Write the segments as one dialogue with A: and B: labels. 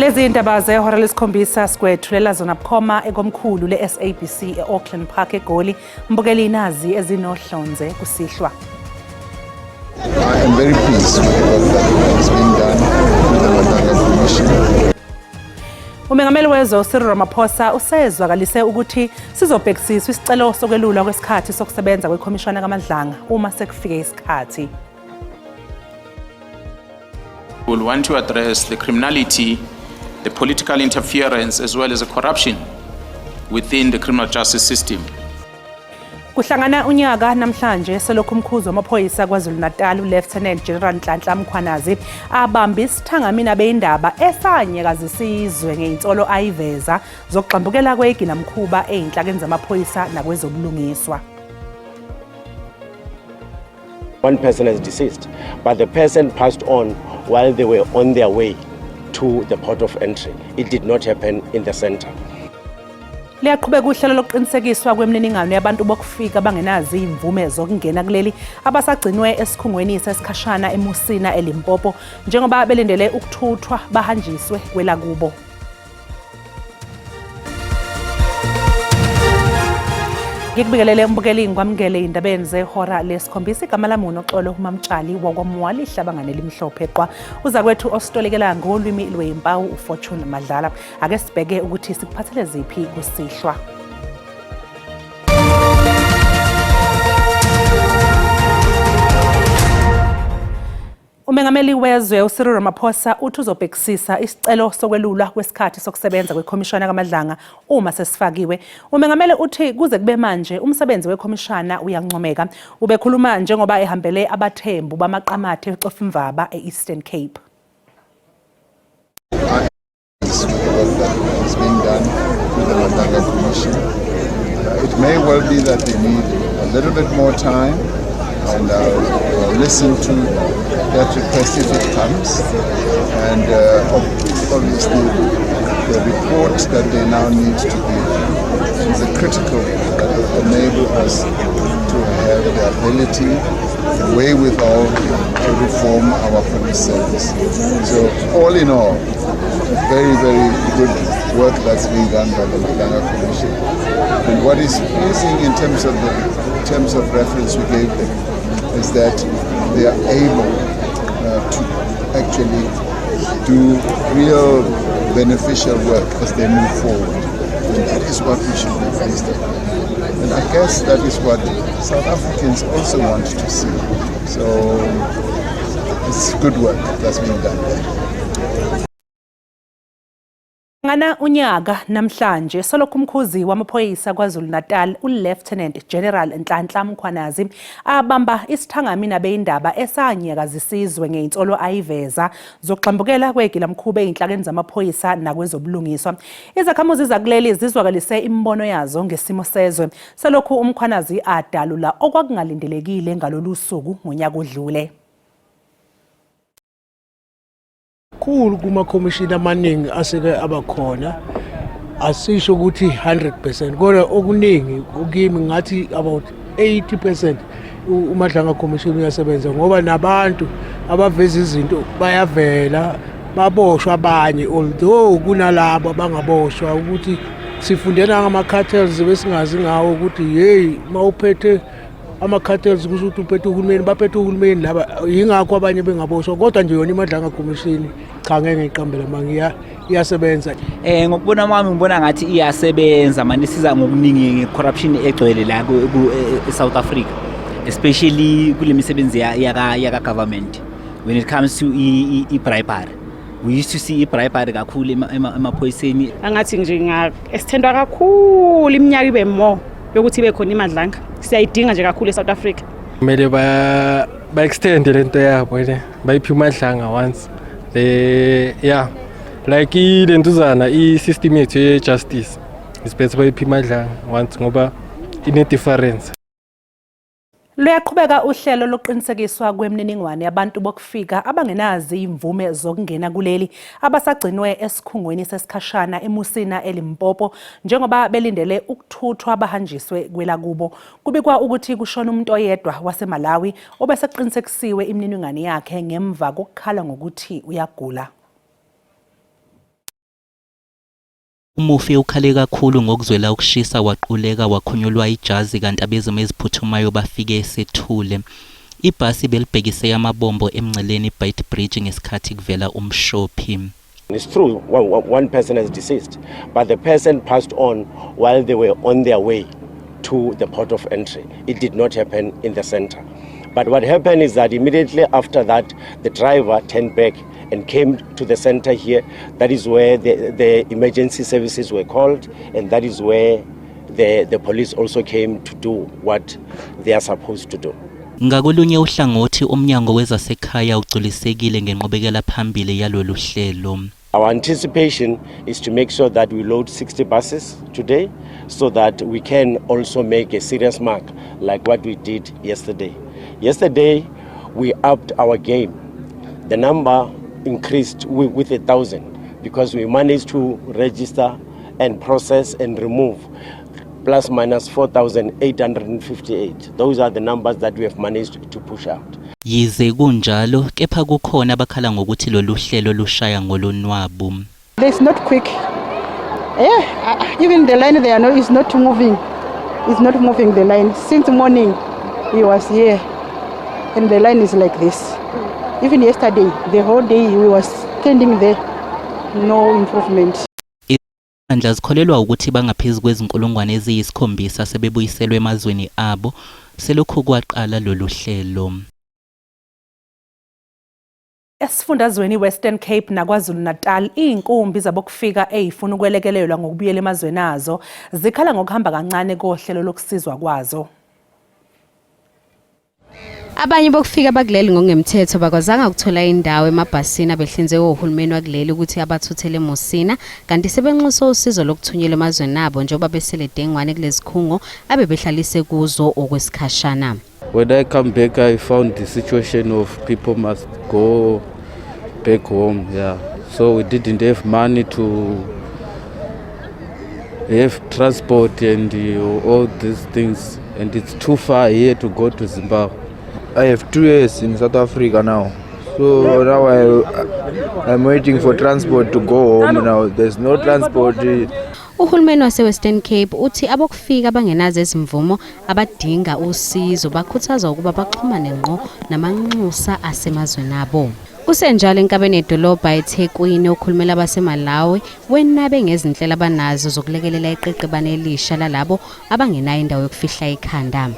A: Lezi indaba zehora lesikhombisa sikwethulela zona bukhoma ekomkhulu le-SABC e-Auckland Park eGoli. Mbukeli inazi ezinohlonze kusihlwa.
B: I am very pleased with the work that is being done with the Madanga Commission.
A: Umengameli wezwe Cyril Ramaphosa usezwakalise ukuthi sizobhekisiswa isicelo sokwelulwa kwesikhathi sokusebenza kwekhomishana kaMadlanga uma sekufike isikhathi.
C: We will want to address the criminality, the political interference as well as the corruption within the criminal justice system.
A: Kuhlangana unyaka namhlanje selokhu umkhuzi wamaphoyisa KwaZulu-Natal uLieutenant General Nhlanhla Mkhwanazi abambe isithangamina beindaba esanyekazisa isizwe ngeinsolo ayiveza zokugxambukela kwegi namkhuba einhlakeni zamaphoyisa nakwezobulungiswa.
D: One person is deceased, but the person passed on while they were on their way to the port of entry. It did not happen in the center.
A: Liyaqhubeka uhlelo lokuqinisekiswa kwemininingwane yabantu bokufika bangenazi imvume zokungena kuleli abasagcinwe esikhungweni sesikhashana eMusina eLimpopo njengoba belindele ukuthuthwa bahanjiswe kwelakubo. Ngikubikelele mbukeli ngwamukele indabeni zehora lesikhombisa igama lami uNoxolo uMamtshali wakwamwali ihlabangane elimhlophe qwa uza kwethu ositolekela ngolwimi lweyimpawu uFortune Madlala. Ake sibheke ukuthi sikuphathele ziphi kusihlwa. Umengameli wezwe uCyril Ramaphosa uthi uzobhekisisa isicelo sokwelulwa kwesikhathi sokusebenza kwekhomishana kaMadlanga uma sesifakiwe. Umengameli uthi kuze kube manje umsebenzi wekhomishana uyancomeka. Ubekhuluma njengoba ehambele abathembu bamaqamathe eCofimvaba eEastern Cape.
B: Is being done with the Madanga Commission. It may well be that they need a little bit more time, and I'll listen to that request if it comes. And obviously, the report that they now need to give is a critical that will enable us to have the ability, the wherewithal to reform our police service. So, all in all, very, very good work that's being done by the Madanga Commission. And what is pleasing in terms of reference we gave them is that they are able to actually do real beneficial work as they move forward. And that is what we should be pleased about. And I guess that is what South Africans also want to see. So it's good work that's being done there.
A: Ngana unyaka namhlanje selokhu umkhuzi wamaphoyisa KwaZulu-Natal uLieutenant General Nhlanhla Mkhwanazi abamba isithangamina beindaba esanyekazisa isizwe ngeinsolo ayiveza zokugxambukela kwegi lamkhuba einhlakeni zamaphoyisa nakwezobulungiswa. Izakhamuzi zakuleli zizwakalise imbono yazo ngesimo sezwe selokhu uMkhwanazi adalula okwakungalindelekile ngalolu suku ngonyaka odlule.
E: Khulu kuma commission amaningi aseke abakhona asisho ukuthi 100% kodwa okuningi ukimi ngathi about 80% uMadlanga commission uyasebenza ngoba nabantu abaveza izinto bayavela baboshwa abanye although kunalabo abangaboshwa ukuthi sifundela ngama cartels besingazi ngawo ukuthi hey mawuphethe ama-cartels kusho ukuthi uphethe uhulumeni baphethe uhulumeni laba yingakho abanye bengaboshwa kodwa nje yona iMadlanga Commission cha ngeke ngiqambela mangiya iyasebenza.
F: Ngokubona kwami ngibona ngathi iyasebenza manje siza ngokuningi corruption egcwele la eSouth Africa, especially kule misebenzi yaka government when it comes to bribery. We used to see bribery kakhulu emaphoyiseni.
G: Angathi nje esithendwa kakhulu iminyaka ibe more yokuthi bekhona iMadlanga. Siyayidinga nje kakhulu eSouth Africa.
H: Kumele ba extend lento yabo le bayiphi uMadlanga once yeah like ilentuzana i-system yethu ye-justice isiphethe bayiphi uMadlanga once ngoba ine difference.
A: Luyaqhubeka uhlelo lokuqinisekiswa kwemininingwane yabantu bokufika abangenazi imvume zokungena kuleli abasagcinwe esikhungweni sesikhashana eMusina eLimpopo njengoba belindele ukuthuthwa bahanjiswe kwelakubo. Kubikwa ukuthi kushona umuntu oyedwa waseMalawi obeseqinisekisiwe imininingwane yakhe ngemva kokukhala ngokuthi uyagula.
I: Umufi ukhale kakhulu ngokuzwela ukushisa waquleka wakhunyulwa ijazi kanti abezimo eziphuthumayo bafike esethule. Ibhasi belibhekise amabombo emngceleni Beitbridge ngesikhathi kuvela umshophi.
D: It's true, one person is deceased, but the person passed on while they were on their way to the port of entry. It did not happen in the center. But what happened is that immediately after that, the driver turned back and came to the center here. That is where the emergency services were called, and that is where the police also came to do what they are supposed to do.
I: Ngakolunye uhlangothi umnyango wezasekhaya ugculisekile ngenqubekela phambili yalolu hlelo.
D: Our anticipation is to make sure that we load 60 buses today so that we can also make a serious mark like what we did yesterday. Yesterday, we upped our game. The number increased with 1,000 because we managed to register and process and remove plus minus 4,858. Those are the numbers that we have managed to push out.
I: Yize kunjalo, kepha kukhona abakhala ngokuthi lolu hlelo lushaya ngolonwabu.
J: It's not quick. Yeah, even the line there is not moving. It's not moving the line. Since morning, he was here, and the line is like this. Even yesterday, the whole day we was standing there, no improvement.
I: Izandla zikholelwa ukuthi bangaphezulu kwezinkulungwane eziyisi-7 sebebuyiselwe emazweni abo selokhu kwaqala lolu hlelo.
A: Esifundazweni Western Cape naKwaZulu Natal inkumbi zabokufika ezifuna ukwelekelelwa ngokubuyela emazweni azo zikhala ngokuhamba kancane kohlelo lokusizwa kwazo.
K: Abanye bokufika bakuleli ngokungemthetho bakwazanga ukuthola indawo emabhasini abehlinzeke ohulumeni wakuleli ukuthi abathuthele eMosina kanti sebenxusa usizo lokuthunyelwa emazweni abo njengoba besele dengwane kulezikhungo abebehlalise kuzo okwesikhashana.
L: When I come back, I found the situation of people must go back home. Yeah, so we didn't have money to have transport and all these things, and it's too far here to go to Zimbabwe.
M: I have 2 years in South Africa now, so now I'm waiting for transport to go home. Now there's no transport.
K: Uhulumeni wase-Western Cape uthi abokufika bangenazo izimvumo abadinga usizo bakhuthaza ukuba baxhumane ngqo namanxusa asemazweni abo. Kusenjalo enkabeni edolobha eThekwini okhulumela abaseMalawi wenabe ngezinhlelo abanazo zokulekelela iqeqebane elisha lalabo abangenayo indawo yokufihla ikhanda.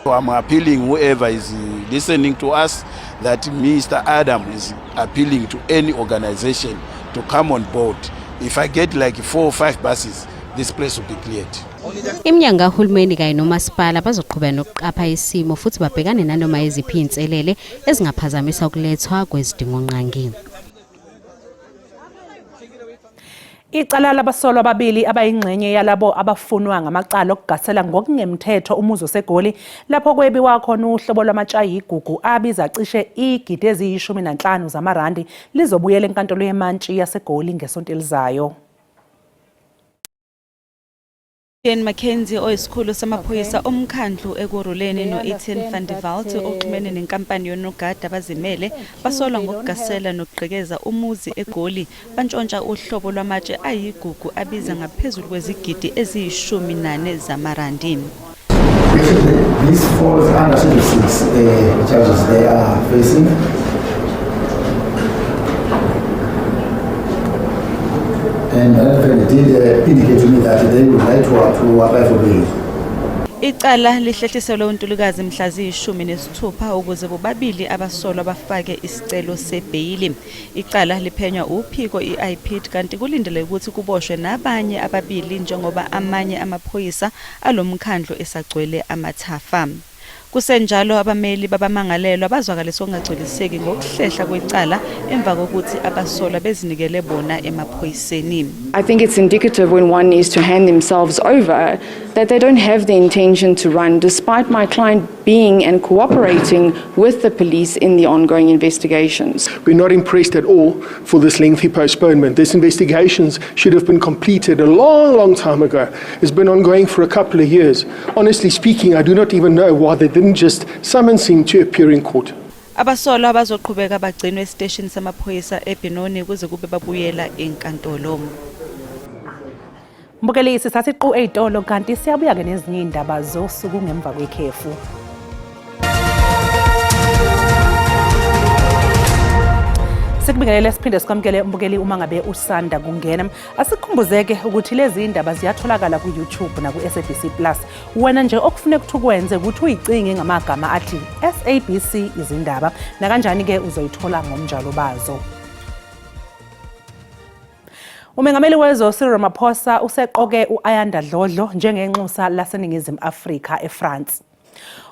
N: I'm appealing whoever is listening to us that Mr. Adam is appealing to any organization to come on board. If I get like 4 or 5 buses, this place will be cleared.
K: Iminyango kahulumeni kanye nomasipala bazoqhubeka nokuqapha isimo futhi babhekane nanoma iziphi inselele ezingaphazamisa ukulethwa kwezidingo nqangi.
A: Icala labasolwa ababili abayingxenye yalabo abafunwa ngamacala okugasela ngokungemthetho umuzi oseGoli lapho kwebiwa khona uhlobo lwamatshayi igugu abiza cishe igidi eziyi-15 zamarandi lizobuyela enkantolo yemantshi yaseGoli ngesonto elizayo.
O: Ian Mackenzie oyisikhulu samaphoyisa omkhandlu ekuruleni no-Etienne van der Walt oxhumene nenkampani yonogada abazimele basolwa ngokugasela nokugqekeza umuzi eGoli bantshontsha uhlobo lwamatshe ayigugu abiza ngaphezulu kwezigidi eziyi-14 zamarandi.
P: This falls under 6 charges they are facing. And they did indicate to me that they would like to apply for bail.
O: Icala lihlehliselwe uNtulukazi mhla ziyi-16 ukuze bobabili abasolwa bafake isicelo sebheyili. Icala liphenywa uphiko i-IPID kanti kulindele ukuthi kuboshwe nabanye ababili njengoba amanye amaphoyisa alomkhandlu esagcwele amathafa. Kusenjalo abameli babamangalelwa bazwakalisa okungagculiseki ngokuhlehla kwecala emva kokuthi abasolwa bezinikele bona emaphoyiseni.
Q: I think it's indicative when one is to hand themselves over that they don't have the intention to run, despite my client being and cooperating with the police in the ongoing investigations.
R: We're not impressed at all for this lengthy postponement. This investigations should have been completed a long time ago. It's been ongoing for a couple of years. Honestly speaking, I do not even know why they didn't just summon him to appear in court.
O: Abasolwa bazoqhubeka bagcinwe esiteshini samaphoyisa eBenoni kuze kube babuyela enkantolo.
A: Mbukeli sithatha iqu ey'tolo kanti siyabuya-ke nezinye iy'ndaba zosuku ngemva kwekhefu. Sikubingelele siphinde sikwamukele mbukeli uma ngabe usanda kungena. Asikhumbuzeke ukuthi lezi indaba ziyatholakala ku-YouTube na ku-SABC Plus. Wena nje okufuneka ukuthi ukwenze ukuthi uyicinge ngamagama athi SABC izindaba na kanjani-ke uzoyithola ngomnjalo bazo. Umengameli wezwe Cyril Ramaphosa useqoke u-Ayanda Dlodlo njengenxusa laseNingizimu Afrika eFrance.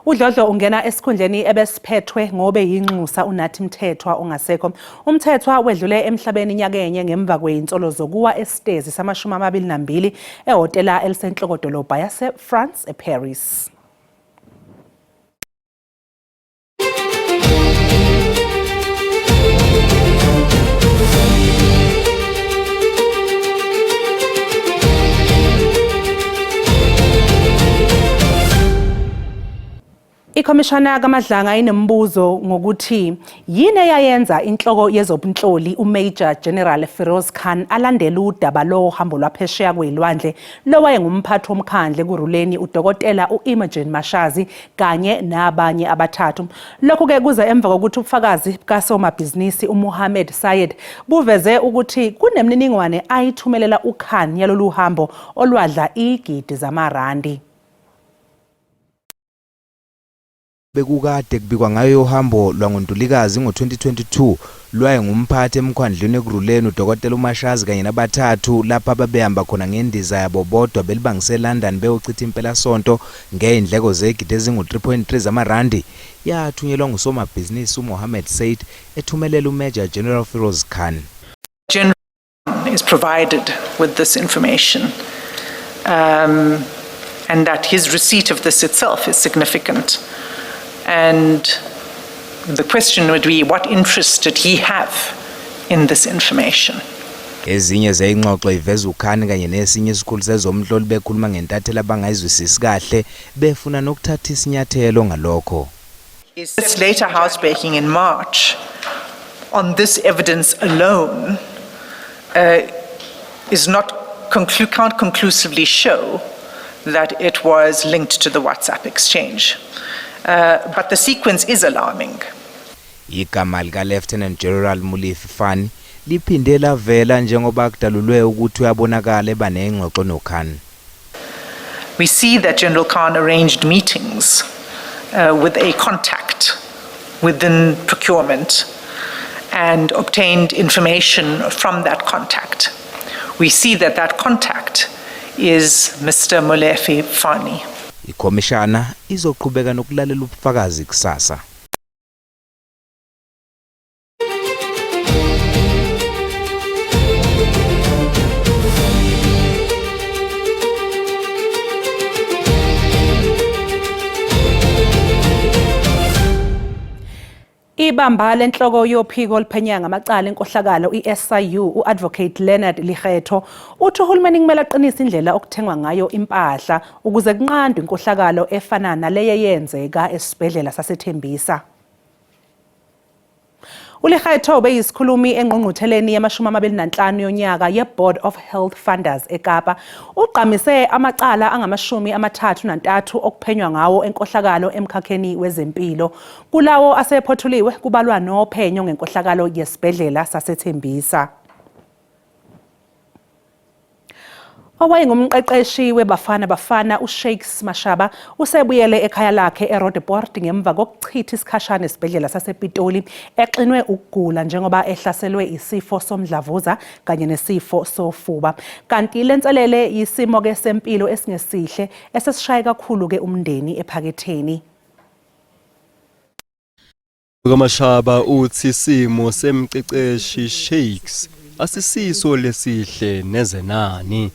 A: UDlodlo ungena esikhundleni ebesiphethwe ngobe yinxusa uNathi Mthethwa ongasekho. UMthethwa wedlule emhlabeni nyakenye ngemva kweinsolo zokuwa esitezi sama-22 ehhotela elisenhlokodolobha yase-France eParis. Ikomishana kaMadlanga inembuzo ngokuthi yini eyayenza inhloko yezobunhloli uMajor General Feroz Khan alandela udaba lohambo lwaphesheya kwezilwandle lowayengumphathi womkhandle kuruleni uDokotela uImogen Mashazi kanye nabanye abathathu. Lokhu-ke kuza emva kokuthi ubufakazi kasomabhizinisi uMohammed Sayed buveze ukuthi kunemniningwane ayithumelela uKhan yalolu hambo olwadla igidi zamarandi.
S: Bekukade kubikwa ngayo uhambo lwangoNtulikazi ngo-2022 lwaye ngumphathi emkhandlweni ekuruleni uDokotela uMashazi kanye nabathathu lapha ababehamba khona ngendiza yabo bodwa belibangise eLondon beyochitha impela sonto ngeindleko zegidi ezingu-3.3 zamarandi yathunyelwa ngusomabhizinisi uMohammed Said ethumelela uMajor General Feroz Khan.
T: General is provided with this information and that his receipt of this itself is significant. And the question would be, what interest did he have in this information?
S: Ezinye zeyingxoxo iveza uKhan kanye nesinye isikhulu sezomhloli bekhuluma ngentathela abangayizwisisi kahle befuna nokuthatha isinyathelo ngalokho.
T: This later housebreaking in March on this evidence alone can't conclusively show that it was linked to the WhatsApp exchange. But the sequence is alarming.
S: Igama lika Lieutenant General Molefi Fani liphinde lavela njengoba kudalulwe ukuthi uyabonakala ebanengxoxo noKhan.
T: We see that General Khan arranged meetings with a contact within procurement and obtained information from that contact. We see that that contact is Mr. Molefi Fani.
S: Ikomishana izoqhubeka nokulalela ubufakazi kusasa.
A: Ibamba lenhloko yophiko liphenya ngamacala enkohlakalo iSIU uAdvocate Leonard Likhetho uthi uhulumeni kumele aqinise indlela okuthengwa ngayo impahla ukuze kunqandwe inkohlakalo efana naleyo yenzeka esibhedlela saseThembisa. uLikhetho ubeyisikhulumi engqungqutheleni yama-25 yonyaka ye-Board of Health Funders eKapa. Ugqamise amacala angama-33 okuphenywa ngawo enkohlakalo emkhakheni wezempilo. Kulawo asephothuliwe kubalwa nophenyo ngenkohlakalo yesibhedlela saseThembisa. Owayengumqeqeshi weBafana Bafana uShakes Mashaba usebuyele ekhaya lakhe eRoodeport ngemva kokuchitha isikhashana esibhedlela sasePitoli exinwe ukugula njengoba ehlaselwe isifo somdlavuza kanye nesifo sofuba. Kanti lenselele yisimo ke sempilo esingesihle esesishaye kakhulu ke umndeni ephaketheni.
U: Mashaba uthi isimo semqeqeshi Shakes asisiso lesihle nezenani.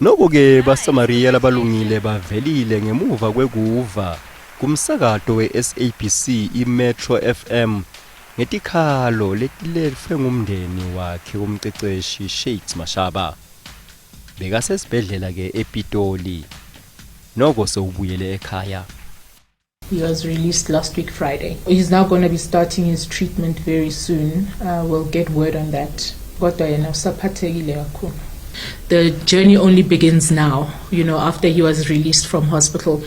U: Noko-ke baSamaria labalungile bavelile ngemuva kwekuva kumsakato we-SABC iMetro FM ngetikhalo letilelwe ngumndeni wakhe umqeqeshi Shakes Mashaba. Bekasesibhedlela-ke ePitoli. Noko sewubuyele ekhaya.
V: He was released last week Friday. He's now going to be starting his treatment very soon. We'll get word on that. Kodwa yena usaphathekile kakhulu. The journey only begins now, after he was released from hospital.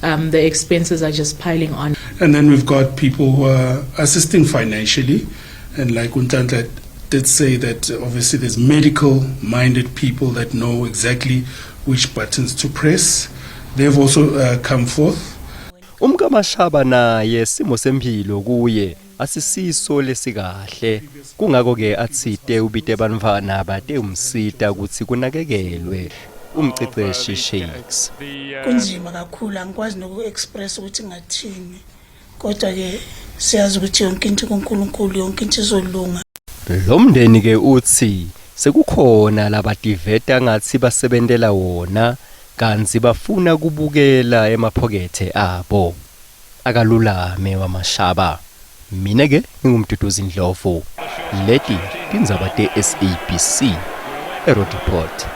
V: The expenses are just piling on.
B: And then we've got people who are assisting financially. And like Untanta did say that obviously there's medical-minded people that know exactly which buttons to press. They've also come forth.
U: Umkamashaba naye simo sempilo kuye asisiso lesikahle kungako ke atsite ubite banvana bate umsita ukuthi kunakekelwe umceceshi Shakes.
C: Kunzima kakhulu angikwazi noku-express ukuthi ngathini kodwa ke siyazi ukuthi yonke into kuNkulunkulu yonke into izolunga.
U: Lo mndeni ke uthi sekukhona labativeta ngathi basebentela wona kanzi bafuna kubukela emaphokethe abo akalulame wamashaba. Mina ke ngingumduduzi Ndlovu. Leti tindzaba te-SABC eRoodeport.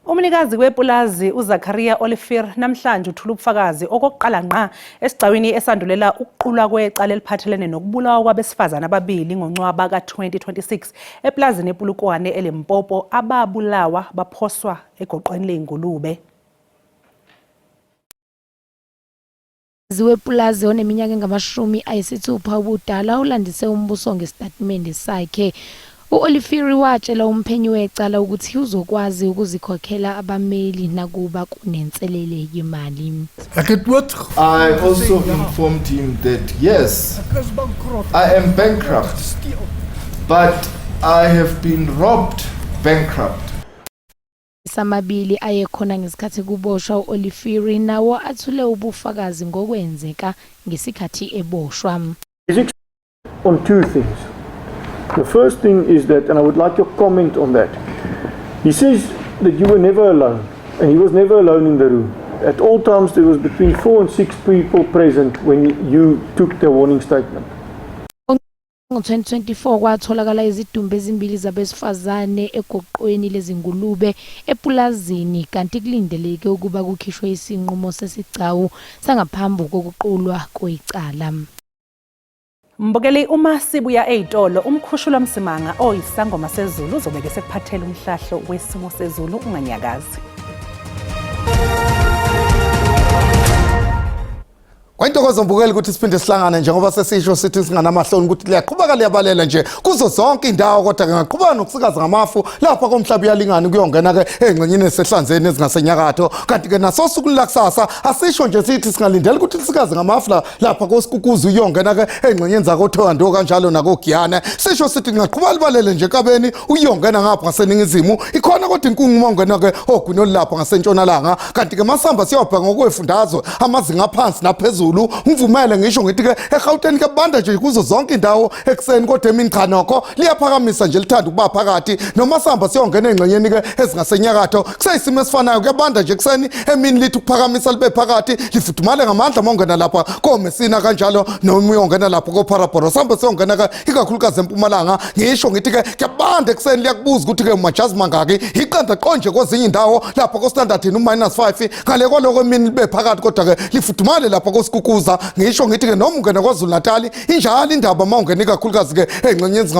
A: Umnikazi wepulazi uZakaria Olivier namhlanje uthula ubufakazi okokuqala ngqa esigcawini esandulela ukuqulwa kwecala eliphathelene nokubulawa kwabesifazana ababili ngoNcwaba ka-2026 epulazini ePulukwane eLimpopo ababulawa baphoswa egoqweni lezingulube.
W: Ziwepulazi oneminyaka engamashumi ayisithupha ubudala ulandise umbuso ngestatimende sakhe. U-Olivier watshela umphenyi wecala ukuthi uzokwazi ukuzikhokhela abameli nakuba kunenselele yemali.
M: I also informed him that yes, I am bankrupt, but I have been robbed bankrupt.
W: Samabili ayekhona ngesikhathi kuboshwa uOlivier nawo athule ubufakazi ngokwenzeka ngesikhathi eboshwa.
X: On two things. The first thing is that, and I would like your comment on that. He says that you were never alone, and he was never alone in the room. At all times there was between 4 and 6 people present when you took the warning statement.
W: Ngo-2024 kwatholakala izidumbu ezimbili zabesifazane egoqweni lezingulube epulazini kanti kulindeleke ukuba kukhishwe isinqumo sesigcawu sangaphambi kokuqulwa kwecala.
A: Mbukeli uma sibuya ezitolo umkhushula Msimanga oyisangoma sezulu uzobeke sekuphathela umhlahlo wesimo sezulu unganyakazi.
Y: Kwayintokozo mbukeli ukuthi siphinde sihlangane njengoba sesisho sithi singanamahloni ukuthi liyaqhubeka liyabalela nje kuzo zonke indawo kodwa ngaqhubeka nokusikaza ngamafu lapha komhlaba uyalingana kuyongena ke engcenyeni esehlanzeni ezingasenyakatho kanti ke naso suku lakusasa asisho nje sithi singalindela ukuthi sikaze ngamafu lapha koSikukuzu uyongena ke engcenyeni zakoThondo kanjalo nakoGiyana sisho sithi ngaqhubeka libalele nje kabeni uyongena ngapha ngaseningizimu ikhona kodwa inkungu mongena ke ogwini lapha ngasentshonalanga kanti ke masamba siyobheka ngokwefundazwe amazinga aphansi naphezulu ngivumele ngisho ngithi ke eGauteng ke banda nje kuzo zonke indawo ekseni kodwa emini cha nokho liyaphakamisa nje lithanda ukuba phakathi noma sihamba siyongena engcenyeni ke ezingasenyakatho kusayisimo esifanayo ke banda nje ekseni emini lithi ukuphakamisa libe phakathi lifudumale ngamandla mongena lapha koMessina kanjalo noma uyongena lapha koParabora sihamba siyongena ke ikakhulukazi eMpumalanga ngisho ngithi ke banda ekseni liyakubuza ukuthi ke majazi mangaki iqanda qonje kwezinye indawo lapha koStandard -5 ngale kwaloko emini libe phakathi kodwa ke lifudumale lapha koSikukuza ngisho ngithi ke noma ungena kwaZulu Natal injalo indaba mawungena kakhulukazi ke engcenyeni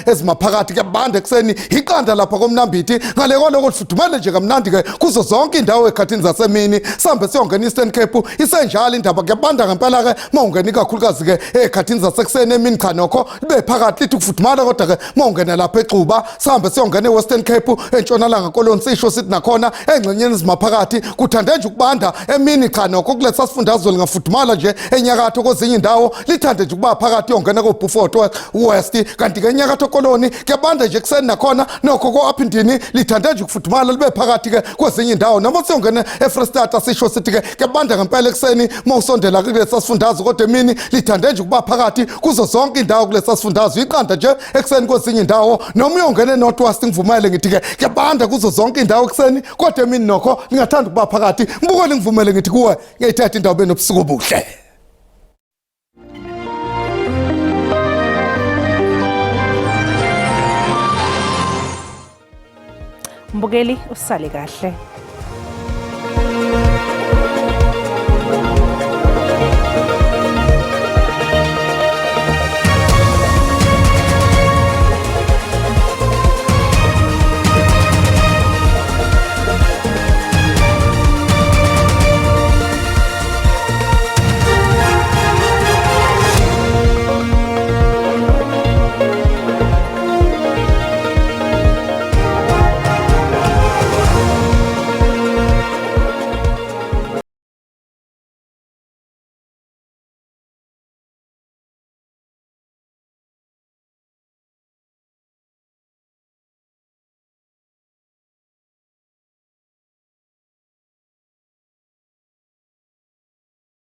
Y: ezimaphakathi ke banda ekseni iqanda lapha koMnambithi ngale kwaloko lifudumele nje kamnandi ke kuzo zonke indawo ekhathini zasemini sambe siyongena Eastern Cape isenjalo indaba ke banda ngempela ke mawungena kakhulukazi ke ekhathini zasekuseni emini cha nokho libe phakathi lithi kufudumala kodwa ke mawungena lapha eXuba sambe siyongena eWestern Cape entshonalanga koloni sisho sithi nakhona engcenyeni ezimaphakathi kuthande nje ukubanda emini cha nokho kulesa sifundazwe lingafudumala nje enyakatho kwezinye indawo lithande nje ukuba phakathi yongena koBuffalo West kanti ke enyakatho koloni kuyabanda nje kuseni nakhona nokho koAphindini lithande nje ukufudumala libe phakathi ke kwezinye indawo noma siyongena eFreystata sisho sithi ke kuyabanda ngempela ekseni mawusondela kulesa sifundazwe kodwa emini lithande nje ukuba phakathi kuzo zonke indawo kulesa sifundazwe iqanda nje ekseni kwezinye indawo noma uyongena eNorthwest ngivumele ngithi ke kuyabanda kuzo zonke indawo ekseni kodwa emini nokho lingathanda ukuba phakathi ngibukele ngivumele ngithi kuwe ngiyayithatha indawo benobusuku obuhle.
A: Mbukeli usale kahle.